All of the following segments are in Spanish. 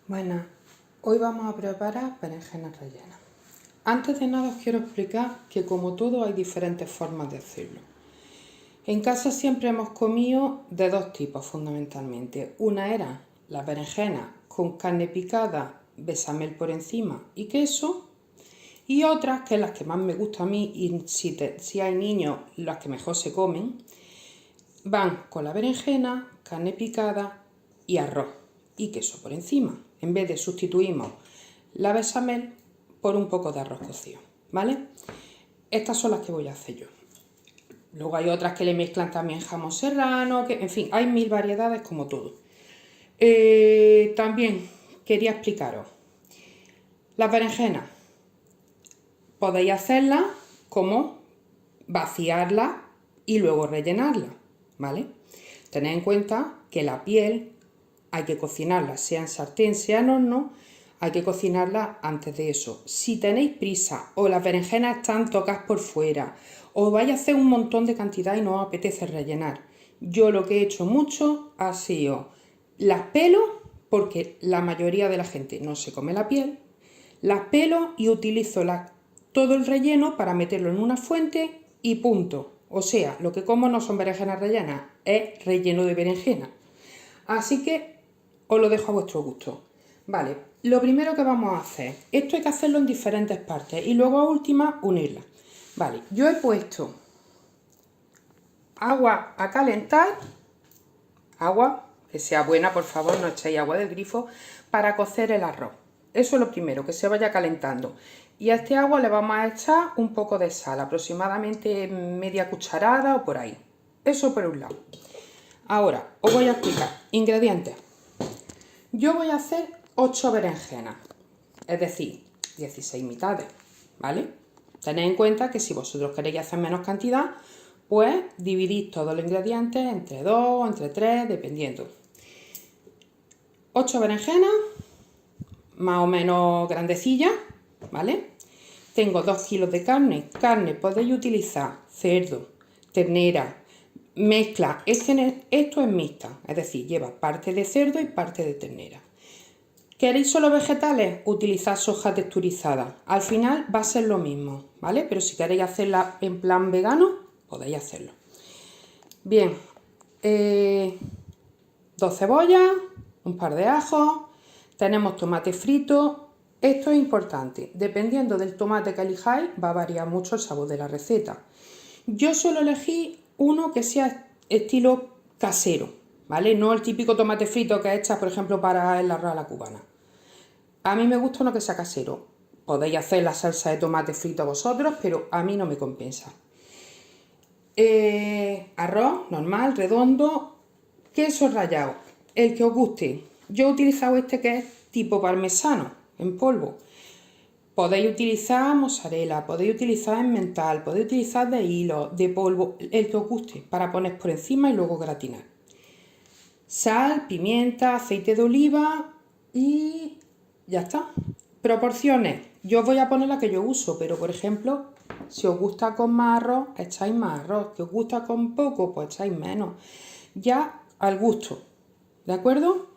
Bueno, hoy vamos a preparar berenjenas rellenas. Antes de nada os quiero explicar que como todo hay diferentes formas de hacerlo. En casa siempre hemos comido de dos tipos fundamentalmente. Una era las berenjenas con carne picada, bechamel por encima y queso. Y otras, que es las que más me gusta a mí y si hay niños, las que mejor se comen, van con la berenjena, carne picada y arroz y queso por encima. En vez de sustituimos la bechamel por un poco de arroz cocido, ¿vale? Estas son las que voy a hacer yo. Luego hay otras que le mezclan también jamón serrano, que en fin, hay mil variedades como todo. También quería explicaros, las berenjenas podéis hacerlas como vaciarlas y luego rellenarlas, ¿vale? Tened en cuenta que la piel hay que cocinarla, sea en sartén, sea en horno, hay que cocinarla antes de eso. Si tenéis prisa o las berenjenas están tocadas por fuera o vais a hacer un montón de cantidad y no os apetece rellenar, yo lo que he hecho mucho ha sido las pelo, porque la mayoría de la gente no se come la piel, las pelo y utilizo todo el relleno para meterlo en una fuente y punto. O sea, lo que como no son berenjenas rellenas, es relleno de berenjena. Así que os lo dejo a vuestro gusto. Vale, lo primero que vamos a hacer, esto hay que hacerlo en diferentes partes y luego a última unirlas. Vale, yo he puesto agua a calentar, agua que sea buena, por favor, no echéis agua del grifo, para cocer el arroz. Eso es lo primero, que se vaya calentando. Y a este agua le vamos a echar un poco de sal, aproximadamente media cucharada o por ahí. Eso por un lado. Ahora, os voy a explicar. Ingredientes. Yo voy a hacer 8 berenjenas, es decir, 16 mitades, ¿vale? Tened en cuenta que si vosotros queréis hacer menos cantidad, pues dividís todos los ingredientes entre 2, entre 3, dependiendo. 8 berenjenas, más o menos grandecillas, ¿vale? Tengo 2 kilos de carne. Carne podéis utilizar cerdo, ternera, mezcla. Esto es mixta, es decir, lleva parte de cerdo y parte de ternera. ¿Queréis solo vegetales? Utilizad soja texturizada. Al final va a ser lo mismo, ¿vale? Pero si queréis hacerla en plan vegano, podéis hacerlo. Bien, 2 cebollas, un par de ajos, tenemos tomate frito. Esto es importante, dependiendo del tomate que elijáis va a variar mucho el sabor de la receta. Yo suelo elegir uno que sea estilo casero, ¿vale? No el típico tomate frito que hecha, por ejemplo, para el arroz a la cubana. A mí me gusta uno que sea casero. Podéis hacer la salsa de tomate frito vosotros, pero a mí no me compensa. Arroz normal, redondo, queso rallado, el que os guste. Yo he utilizado este que es tipo parmesano, en polvo. Podéis utilizar mozzarella, podéis utilizar emmental, podéis utilizar de hilo, de polvo, el que os guste, para poner por encima y luego gratinar. Sal, pimienta, aceite de oliva y ya está. Proporciones, yo os voy a poner la que yo uso, pero por ejemplo, si os gusta con más arroz, echáis más arroz. Si os gusta con poco, pues echáis menos. Ya al gusto, ¿de acuerdo?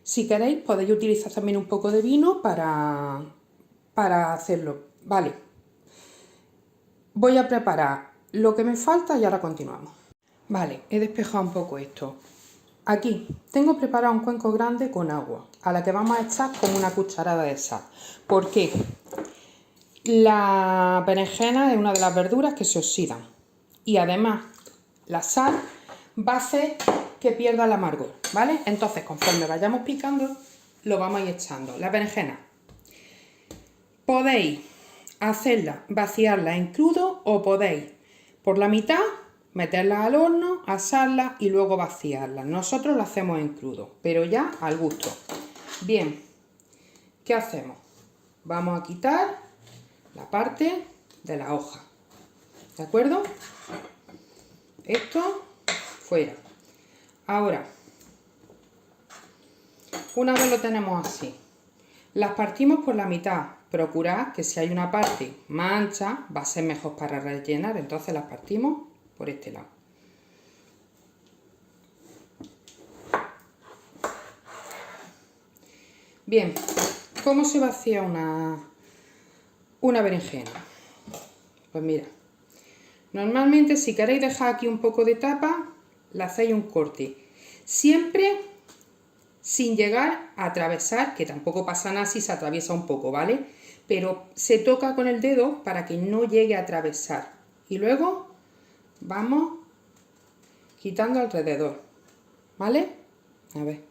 Si queréis, podéis utilizar también un poco de vino para hacerlo. Vale, voy a preparar lo que me falta y ahora continuamos. Vale, he despejado un poco esto. Aquí tengo preparado un cuenco grande con agua, a la que vamos a echar como una cucharada de sal. ¿Por qué? La berenjena es una de las verduras que se oxidan y además la sal va a hacer que pierda el amargor, ¿vale? Entonces, conforme vayamos picando, lo vamos a ir echando. La berenjena podéis hacerla, vaciarla en crudo o podéis por la mitad meterla al horno, asarla y luego vaciarla. Nosotros la hacemos en crudo, pero ya al gusto. Bien, ¿qué hacemos? Vamos a quitar la parte de la hoja, ¿de acuerdo? Esto fuera. Ahora, una vez lo tenemos así, las partimos por la mitad. Procurad que si hay una parte más ancha va a ser mejor para rellenar, entonces las partimos por este lado. Bien, ¿cómo se vacía una berenjena? Pues mira, normalmente si queréis dejar aquí un poco de tapa, le hacéis un corte. Siempre sin llegar a atravesar, que tampoco pasa nada si se atraviesa un poco, ¿vale? Pero se toca con el dedo para que no llegue a atravesar. Y luego vamos quitando alrededor, ¿vale? A ver.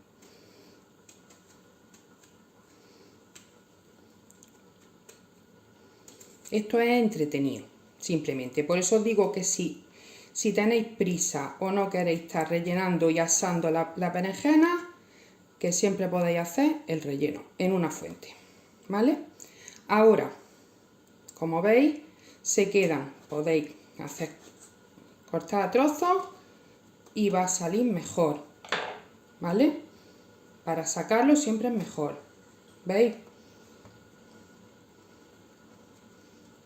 Esto es entretenido, simplemente. Por eso os digo que si tenéis prisa o no queréis estar rellenando y asando la berenjena, que siempre podéis hacer el relleno en una fuente, ¿vale? Ahora, como veis, se quedan, podéis hacer cortar a trozos y va a salir mejor, ¿vale? Para sacarlo siempre es mejor, ¿veis?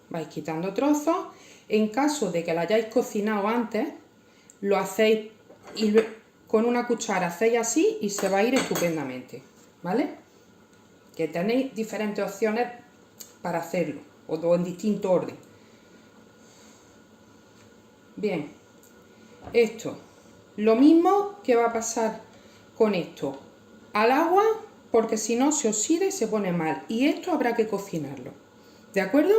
Vais quitando trozos. En caso de que lo hayáis cocinado antes, lo hacéis y con una cuchara hacéis así y se va a ir estupendamente, ¿vale? Que tenéis diferentes opciones para hacerlo, o en distinto orden. Bien, esto, lo mismo que va a pasar con esto, al agua, porque si no se oxida y se pone mal, y esto habrá que cocinarlo, ¿de acuerdo?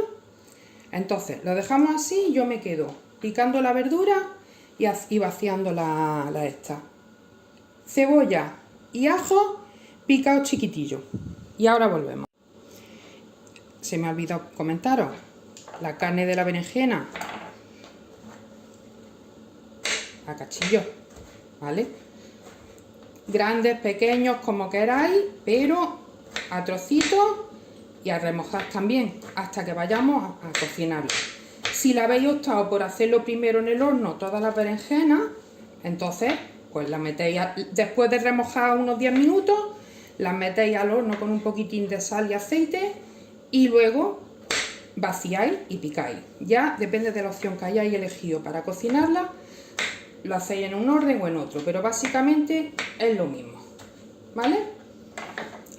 Entonces, lo dejamos así y yo me quedo picando la verdura y vaciando la esta. Cebolla y ajo picados chiquitillos. Y ahora volvemos. Se me ha olvidado comentaros, la carne de la berenjena a cachillos, ¿vale? Grandes, pequeños, como queráis, pero a trocitos y a remojar también hasta que vayamos a cocinarlo. Si la habéis optado por hacerlo primero en el horno, todas las berenjenas, entonces pues las metéis, después de remojar unos 10 minutos, las metéis al horno con un poquitín de sal y aceite y luego vaciáis y picáis. Ya depende de la opción que hayáis elegido para cocinarla, lo hacéis en un orden o en otro, pero básicamente es lo mismo, ¿vale?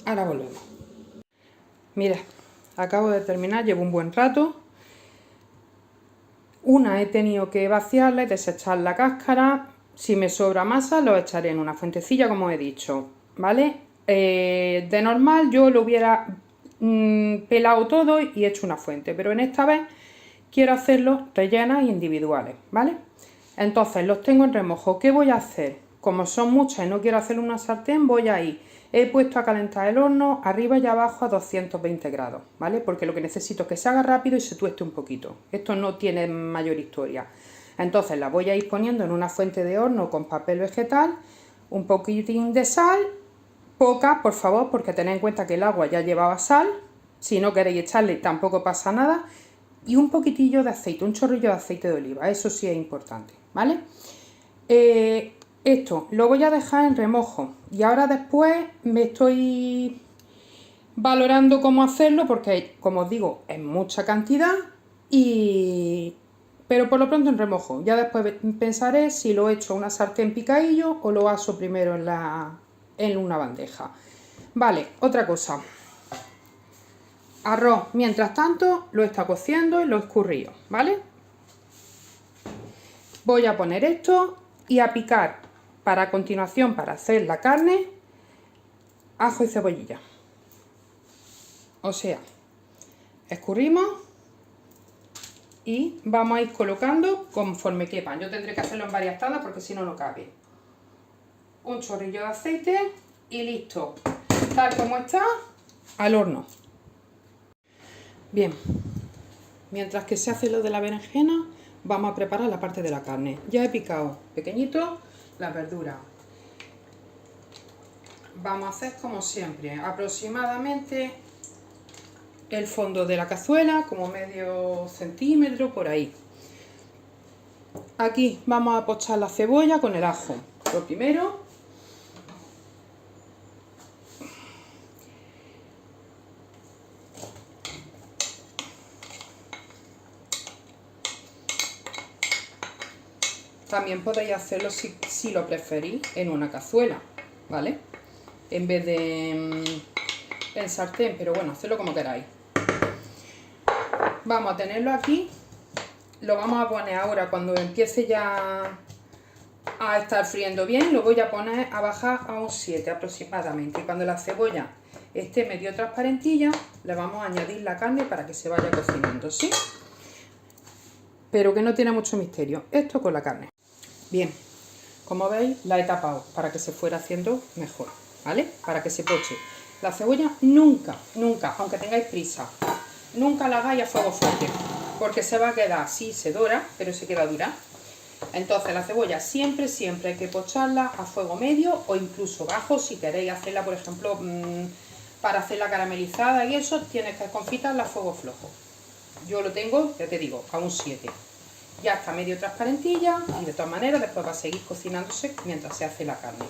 Ahora volvemos. Mira, acabo de terminar, llevo un buen rato. Una he tenido que vaciarla y desechar la cáscara. Si me sobra masa, lo echaré en una fuentecilla, como he dicho, ¿vale? De normal yo lo hubiera pelado todo y hecho una fuente, pero en esta vez quiero hacerlos rellenas e individuales, ¿vale? Entonces los tengo en remojo. ¿Qué voy a hacer? Como son muchas y no quiero hacer una sartén, voy a ir. He puesto a calentar el horno arriba y abajo a 220 grados, ¿vale? Porque lo que necesito es que se haga rápido y se tueste un poquito. Esto no tiene mayor historia. Entonces la voy a ir poniendo en una fuente de horno con papel vegetal, un poquitín de sal, poca, por favor, porque tened en cuenta que el agua ya llevaba sal. Si no queréis echarle tampoco pasa nada. Y un poquitillo de aceite, un chorrillo de aceite de oliva, eso sí es importante, ¿vale? Esto lo voy a dejar en remojo y ahora después me estoy valorando cómo hacerlo porque, como os digo, es mucha cantidad, pero por lo pronto en remojo. Ya después pensaré si lo echo a una sartén picadillo o lo aso primero en una bandeja. Vale, otra cosa. Arroz, mientras tanto, lo está cociendo y lo he escurrido, ¿vale? Voy a poner esto y a picar a continuación para hacer la carne, ajo y cebollilla. O sea, escurrimos y vamos a ir colocando conforme quepan. Yo tendré que hacerlo en varias tazas porque si no, no cabe. Un chorrillo de aceite y listo. Tal como está, al horno. Bien, mientras que se hace lo de la berenjena, vamos a preparar la parte de la carne. Ya he picado pequeñito las verduras. Vamos a hacer como siempre, aproximadamente el fondo de la cazuela, como medio centímetro por ahí. Aquí vamos a pochar la cebolla con el ajo. Lo primero, también podéis hacerlo si lo preferís en una cazuela, ¿vale? En vez de en sartén, pero bueno, hacedlo como queráis. Vamos a tenerlo aquí, lo vamos a poner ahora cuando empiece ya a estar friendo bien, lo voy a poner a bajar a un 7 aproximadamente. Y cuando la cebolla esté medio transparentilla, le vamos a añadir la carne para que se vaya cocinando, ¿sí? Pero que no tiene mucho misterio, esto con la carne. Bien, como veis la he tapado para que se fuera haciendo mejor, ¿vale? Para que se poche. La cebolla nunca, aunque tengáis prisa, nunca la hagáis a fuego fuerte, porque se va a quedar así, se dora, pero se queda dura. Entonces la cebolla siempre hay que pocharla a fuego medio o incluso bajo. Si queréis hacerla, por ejemplo, para hacerla caramelizada y eso, tienes que confitarla a fuego flojo. Yo lo tengo, ya te digo, a un 7. Ya está medio transparentilla y de todas maneras después va a seguir cocinándose mientras se hace la carne.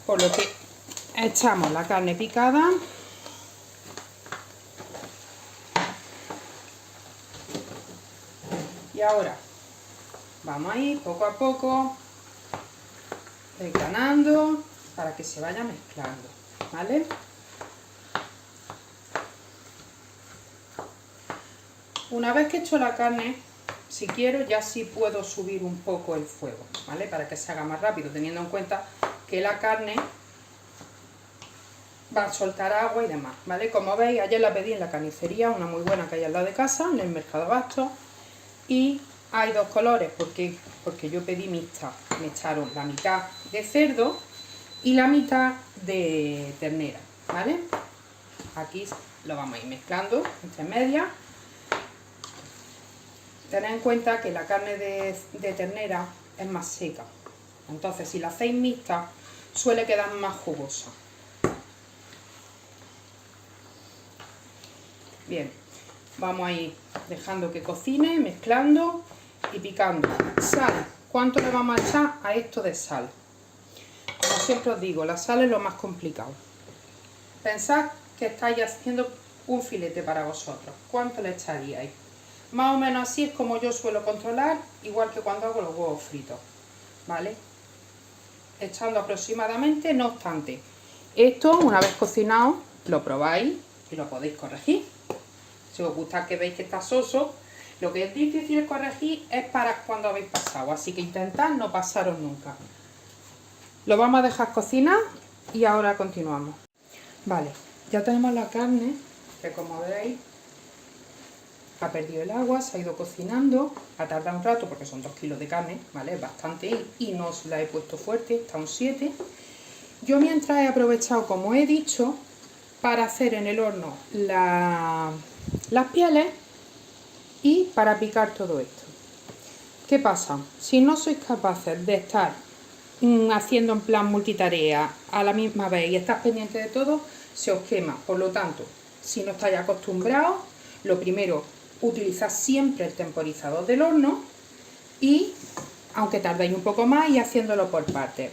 Por lo que echamos la carne picada. Y ahora vamos a ir poco a poco desgranando para que se vaya mezclando, ¿vale? Una vez que he hecho la carne, si quiero ya sí puedo subir un poco el fuego, ¿vale? Para que se haga más rápido, teniendo en cuenta que la carne va a soltar agua y demás, ¿vale? Como veis, ayer la pedí en la carnicería, una muy buena que hay al lado de casa, en el mercado Abasto, y hay dos colores, porque yo pedí mixta, me echaron la mitad de cerdo y la mitad de ternera, ¿vale? Aquí lo vamos a ir mezclando entre medias. Tened en cuenta que la carne de ternera es más seca, entonces si la hacéis mixta suele quedar más jugosa. Bien, vamos a ir dejando que cocine, mezclando y picando. Sal, ¿cuánto le vamos a echar a esto de sal? Como siempre os digo, la sal es lo más complicado. Pensad que estáis haciendo un filete para vosotros. ¿Cuánto le echaríais? Más o menos así es como yo suelo controlar, igual que cuando hago los huevos fritos, ¿vale? Echando aproximadamente, no obstante, esto una vez cocinado lo probáis y lo podéis corregir. Si os gusta que veis que está soso, lo que es difícil corregir es para cuando habéis pasado, así que intentad no pasaros nunca. Lo vamos a dejar cocinar y ahora continuamos. Vale, ya tenemos la carne, que como veis ha perdido el agua, se ha ido cocinando, ha tardado un rato porque son 2 kilos de carne, ¿vale? Es bastante y no os la he puesto fuerte, está un 7. Yo mientras he aprovechado, como he dicho, para hacer en el horno las pieles y para picar todo esto. ¿Qué pasa? Si no sois capaces de estar haciendo en plan multitarea a la misma vez y estar pendiente de todo, se os quema. Por lo tanto, si no estáis acostumbrados, lo primero, utilizad siempre el temporizador del horno y, aunque tardéis un poco más, y haciéndolo por partes.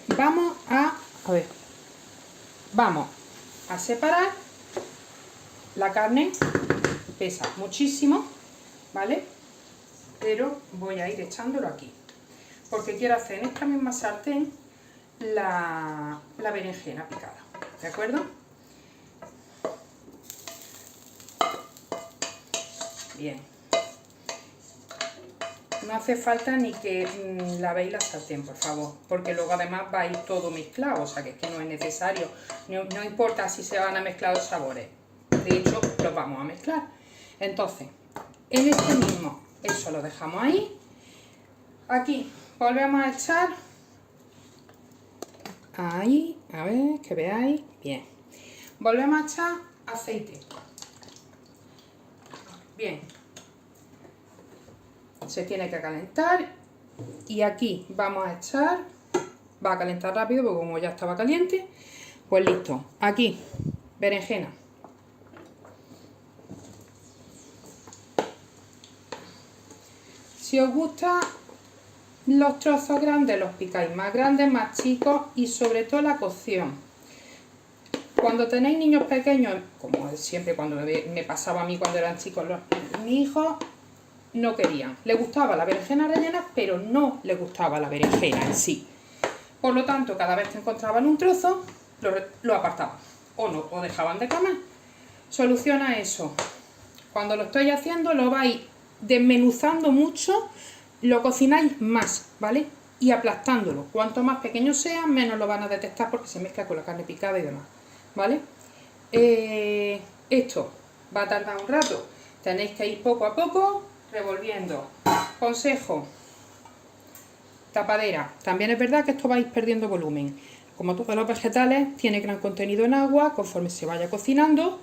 Vamos a separar la carne, pesa muchísimo, ¿vale? Pero voy a ir echándolo aquí, porque quiero hacer en esta misma sartén la berenjena picada, ¿de acuerdo? Bien. No hace falta ni que lavéis la sartén, por favor, porque luego además va a ir todo mezclado, o sea que es que no es necesario, no importa si se van a mezclar los sabores, de hecho los vamos a mezclar. Entonces, en este mismo, eso lo dejamos ahí. Aquí volvemos a echar, ahí, a ver, que veáis, bien. Volvemos a echar aceite. Bien, se tiene que calentar y aquí vamos a echar, va a calentar rápido porque como ya estaba caliente, pues listo. Aquí, berenjena. Si os gusta los trozos grandes, los picáis más grandes, más chicos y sobre todo la cocción. Cuando tenéis niños pequeños, como siempre cuando me pasaba a mí cuando eran chicos, mis hijos no querían. Les gustaba la berenjena rellena, pero no les gustaba la berenjena en sí. Por lo tanto, cada vez que encontraban un trozo, lo apartaban. o no, o dejaban de comer. Solución a eso. Cuando lo estoy haciendo lo vais desmenuzando mucho, lo cocináis más, ¿vale? Y aplastándolo. Cuanto más pequeño sea, menos lo van a detectar porque se mezcla con la carne picada y demás, ¿vale? Esto va a tardar un rato. Tenéis que ir poco a poco revolviendo. Consejo: tapadera. También es verdad que esto vais perdiendo volumen. Como todos los vegetales, tiene gran contenido en agua. Conforme se vaya cocinando,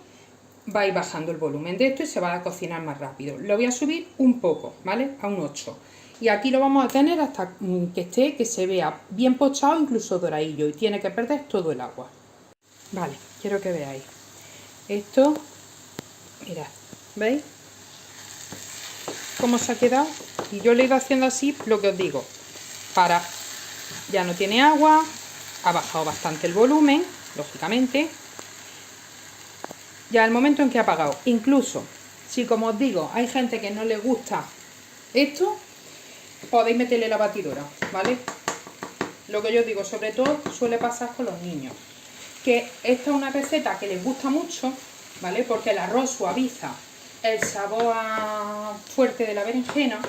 vais bajando el volumen de esto y se va a cocinar más rápido. Lo voy a subir un poco, ¿vale? A un 8. Y aquí lo vamos a tener hasta que esté, que se vea bien pochado, incluso doradillo. Y tiene que perder todo el agua. Vale, quiero que veáis. Esto, mirad, ¿veis? Cómo se ha quedado. Y yo le he ido haciendo así, lo que os digo. Ya no tiene agua, ha bajado bastante el volumen, lógicamente. Ya el momento en que ha apagado. Incluso, si como os digo, hay gente que no le gusta esto, podéis meterle la batidora, ¿vale? Lo que yo os digo, sobre todo, suele pasar con los niños. Que esta es una receta que les gusta mucho, ¿vale? Porque el arroz suaviza el sabor fuerte de la berenjena,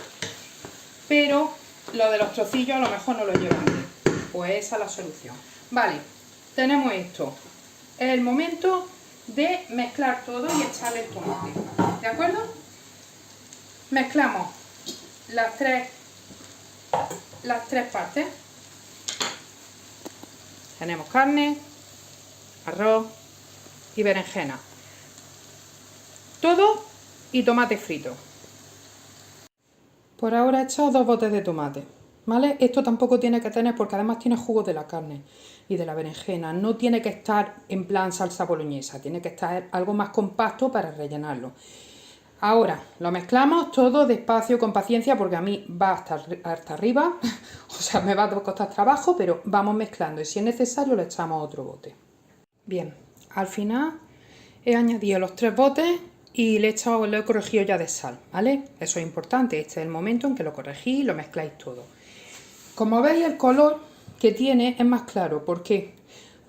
pero lo de los trocillos a lo mejor no lo llevan bien. Pues esa es la solución. Vale, tenemos esto. Es el momento de mezclar todo y echarle el tomate, ¿de acuerdo? Mezclamos las tres partes. Tenemos carne, arroz y berenjena. Todo y tomate frito. Por ahora he echado 2 botes de tomate, ¿vale? Esto tampoco tiene que tener, porque además tiene jugo de la carne y de la berenjena. No tiene que estar en plan salsa boloñesa, tiene que estar algo más compacto para rellenarlo. Ahora lo mezclamos todo despacio, con paciencia, porque a mí va hasta arriba, o sea, me va a costar trabajo, pero vamos mezclando y si es necesario le echamos otro bote. Bien, al final he añadido los 3 botes y lo he corregido ya de sal, ¿vale? Eso es importante, este es el momento en que lo corregís y lo mezcláis todo. Como veis, el color que tiene es más claro. ¿Por qué?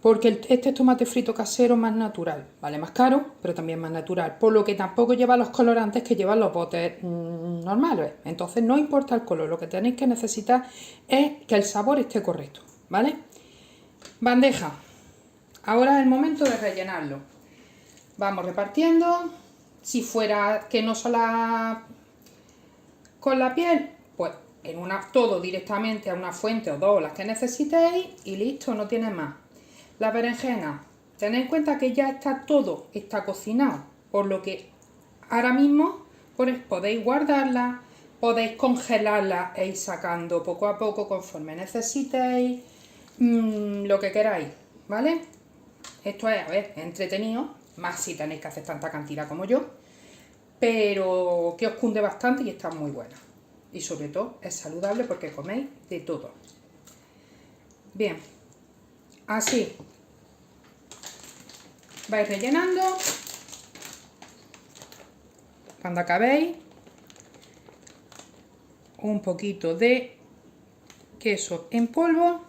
Porque este tomate frito casero más natural, ¿vale? Más caro, pero también más natural, por lo que tampoco lleva los colorantes que llevan los botes normales. Entonces no importa el color, lo que tenéis que necesitar es que el sabor esté correcto, ¿vale? Bandeja. Ahora es el momento de rellenarlo. Vamos repartiendo. Si fuera que no sola con la piel, pues todo directamente a una fuente o dos, las que necesitéis, y listo, no tiene más. La berenjena, tened en cuenta que ya está cocinado, por lo que ahora mismo podéis guardarla, podéis congelarla e ir sacando poco a poco conforme necesitéis, lo que queráis, ¿vale? Esto es, a ver, es entretenido, más si tenéis que hacer tanta cantidad como yo, pero que os cunde bastante y está muy buena. Y sobre todo es saludable porque coméis de todo. Bien, así vais rellenando. Cuando acabéis, un poquito de queso en polvo,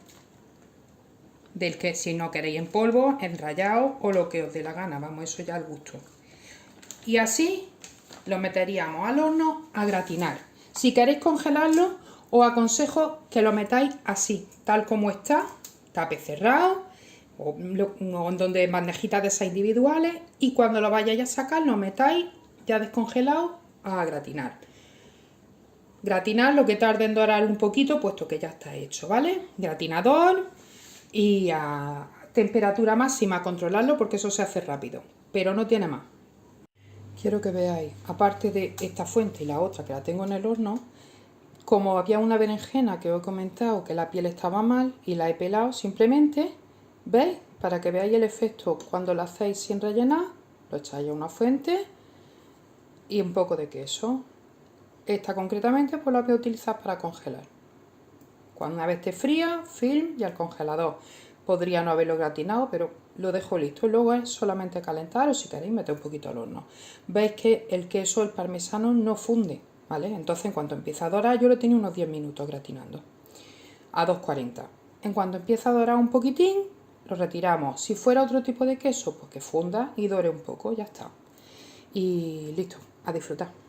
del que si no queréis en polvo, en rallado o lo que os dé la gana, vamos, eso ya al gusto. Y así lo meteríamos al horno a gratinar. Si queréis congelarlo, os aconsejo que lo metáis así, tal como está, tape cerrado, o donde bandejitas de esas individuales, y cuando lo vayáis a sacar, lo metáis ya descongelado a gratinar. Gratinar lo que tarde en dorar un poquito, puesto que ya está hecho, ¿vale? Gratinador y a temperatura máxima, controlarlo porque eso se hace rápido, pero no tiene más. Quiero que veáis, aparte de esta fuente y la otra que la tengo en el horno, como había una berenjena que os he comentado que la piel estaba mal y la he pelado simplemente, ¿veis? Para que veáis el efecto cuando lo hacéis sin rellenar, lo echáis a una fuente y un poco de queso. Esta concretamente pues la voy a utilizar para congelar. Cuando una vez esté fría, film y al congelador. Podría no haberlo gratinado, pero lo dejo listo. Luego es solamente calentar o si queréis meter un poquito al horno. Veis que el queso, el parmesano, no funde, ¿vale? Entonces en cuanto empieza a dorar, yo lo tenía unos 10 minutos gratinando a 240. En cuanto empieza a dorar un poquitín, lo retiramos. Si fuera otro tipo de queso, pues que funda y dore un poco, ya está. Y listo, a disfrutar.